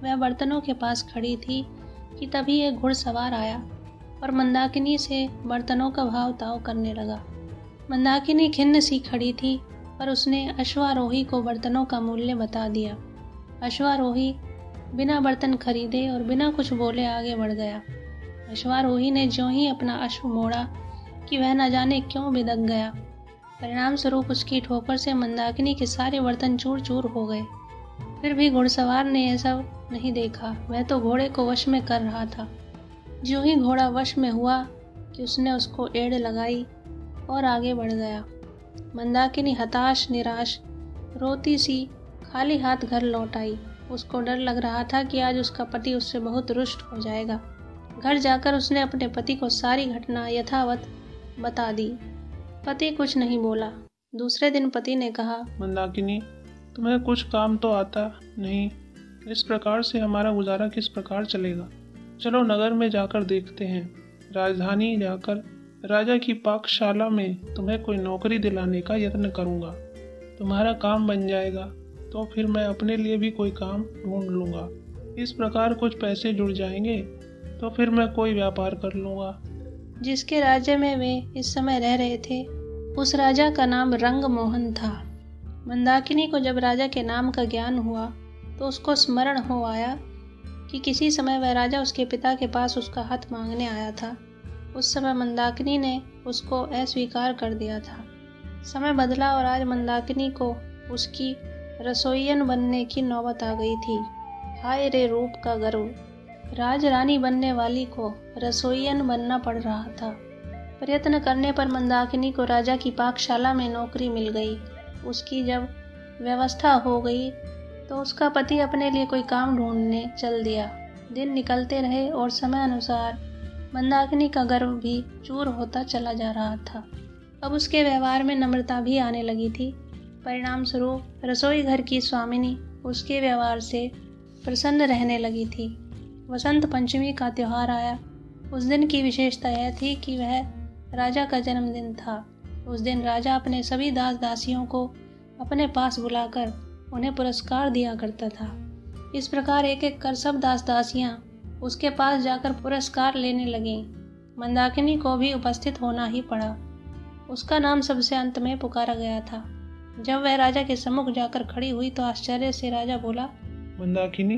वह बर्तनों के पास खड़ी थी कि तभी एक घुड़सवार आया और मंदाकिनी से बर्तनों का भाव ताव करने लगा। मंदाकिनी खिन्न सी खड़ी थी, पर उसने अश्वारोही को बर्तनों का मूल्य बता दिया। अश्वारोही बिना बर्तन खरीदे और बिना कुछ बोले आगे बढ़ गया। अश्वारोही ने ज्यों ही अपना अश्व मोड़ा कि वह न जाने क्यों बिदक गया। परिणाम स्वरूप उसकी ठोकर से मंदाकिनी के सारे बर्तन चूर चूर हो गए। फिर भी घुड़सवार ने यह सब नहीं देखा, वह तो घोड़े को वश में कर रहा था। ज्यों ही घोड़ा वश में हुआ कि उसने उसको एड़ लगाई और आगे बढ़ गया। मंदाकिनी हताश निराश रोती सी खाली हाथ घर लौट आई। उसको डर लग रहा था कि आज उसका पति उससे बहुत रुष्ट हो जाएगा। घर जाकर उसने अपने पति को सारी घटना यथावत बता दी। पति कुछ नहीं बोला। दूसरे दिन पति ने कहा, मंदाकिनी, तुम्हें कुछ काम तो आता नहीं। इस प्रकार से हमारा गुजारा किस प्रकार चलेगा? चलो नगर में जाकर देखते हैं। राजधानी जाकर राजा की पाकशाला में तुम्हें कोई नौकरी दिलाने का यत्न करूंगा। तुम्हारा काम बन जाएगा तो फिर मैं अपने लिए भी कोई काम ढूंढ लूँगा। इस प्रकार कुछ पैसे जुड़ जाएंगे तो फिर मैं कोई व्यापार कर लूँगा। जिसके राज्य में वे इस समय रह रहे थे उस राजा का नाम रंगमोहन था। मंदाकिनी को जब राजा के नाम का ज्ञान हुआ तो उसको स्मरण हो आया कि किसी समय वह राजा उसके पिता के पास उसका हाथ मांगने आया था। उस समय मंदाकिनी ने उसको अस्वीकार कर दिया था। समय बदला और आज मंदाकिनी को उसकी रसोइयन बनने की नौबत आ गई थी। हाय रे रूप का गर्व! राज रानी बनने वाली को रसोइयन बनना पड़ रहा था। प्रयत्न करने पर मंदाकिनी को राजा की पाकशाला में नौकरी मिल गई। उसकी जब व्यवस्था हो गई तो उसका पति अपने लिए कोई काम ढूंढने चल दिया। दिन निकलते रहे और समय अनुसार मंदाकिनी का गर्व भी चूर होता चला जा रहा था। अब उसके व्यवहार में नम्रता भी आने लगी थी। परिणाम स्वरूप रसोई घर की स्वामिनी उसके व्यवहार से प्रसन्न रहने लगी थी। वसंत पंचमी का त्योहार आया। उस दिन की विशेषता यह थी कि वह राजा का जन्मदिन था। उस दिन राजा अपने सभी दास दासियों को अपने पास बुलाकर उन्हें पुरस्कार दिया करता था। इस प्रकार एक एक कर सब दास दासियां उसके पास जाकर पुरस्कार लेने लगीं। मंदाकिनी को भी उपस्थित होना ही पड़ा। उसका नाम सबसे अंत में पुकारा गया था। जब वह राजा के सम्मुख जाकर खड़ी हुई तो आश्चर्य से राजा बोला, मंदाकिनी,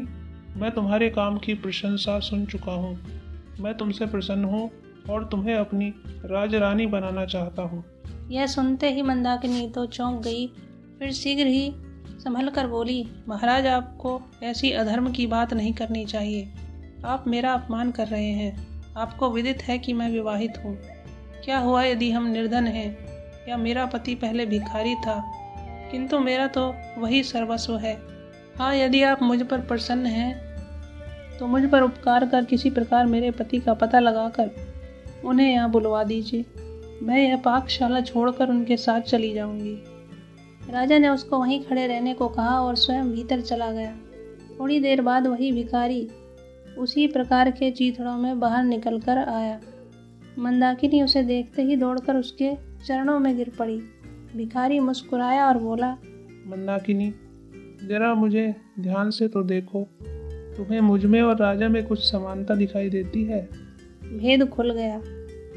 मैं तुम्हारे काम की प्रशंसा सुन चुका हूँ। मैं तुमसे प्रसन्न हूँ और तुम्हें अपनी राजरानी बनाना चाहता हूँ। यह सुनते ही मंदाकिनी तो चौंक गई, फिर शीघ्र ही संभल कर बोली, महाराज, आपको ऐसी अधर्म की बात नहीं करनी चाहिए। आप मेरा अपमान कर रहे हैं। आपको विदित है कि मैं विवाहित हूँ। क्या हुआ यदि हम निर्धन हैं या मेरा पति पहले भिखारी था, किंतु मेरा तो वही सर्वस्व है। हाँ, यदि आप मुझ पर प्रसन्न हैं तो मुझ पर उपकार कर किसी प्रकार मेरे पति का पता लगाकर उन्हें यहाँ बुलवा दीजिए। मैं यह पाकशाला छोड़कर उनके साथ चली जाऊंगी। राजा ने उसको वहीं खड़े रहने को कहा और स्वयं भीतर चला गया। थोड़ी देर बाद वही भिखारी उसी प्रकार के चीथड़ों में बाहर निकल कर आया। मंदाकिनी उसे देखते ही दौड़कर उसके चरणों में गिर पड़ी। भिखारी मुस्कुराया और बोला, मंदाकिनी, जरा मुझे ध्यान से तो देखो। तुम्हें मुझ में और राजा में कुछ समानता दिखाई देती है? भेद खुल गया।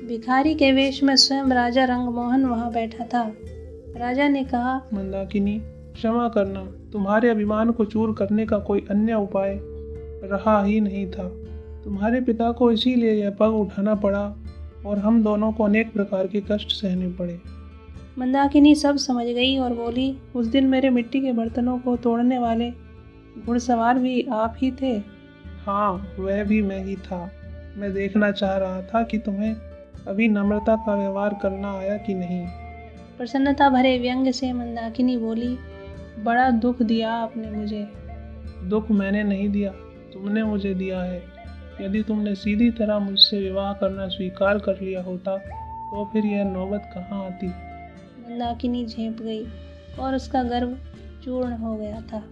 भिखारी के वेश में स्वयं राजा रंगमोहन वहां बैठा था। राजा ने कहा, मंदाकिनी, क्षमा करना, तुम्हारे अभिमान को चूर करने का कोई अन्य उपाय रहा ही नहीं था। तुम्हारे पिता को इसीलिए यह पग उठाना पड़ा और हम दोनों को अनेक प्रकार के कष्ट सहने पड़े। मंदाकिनी सब समझ गई और बोली, उस दिन मेरे मिट्टी के बर्तनों को तोड़ने वाले घुड़सवार भी आप ही थे? हाँ, वह भी मैं ही था। मैं देखना चाह रहा था कि तुम्हें अभी नम्रता का व्यवहार करना आया कि नहीं। प्रसन्नता भरे व्यंग से मंदाकिनी बोली, बड़ा दुख दिया आपने मुझे। दुख मैंने नहीं दिया, तुमने मुझे दिया है। यदि तुमने सीधी तरह मुझसे विवाह करना स्वीकार कर लिया होता तो फिर यह नौबत कहाँ आती। मंदाकिनी झेंप गई और उसका गर्व चूर्ण हो गया था।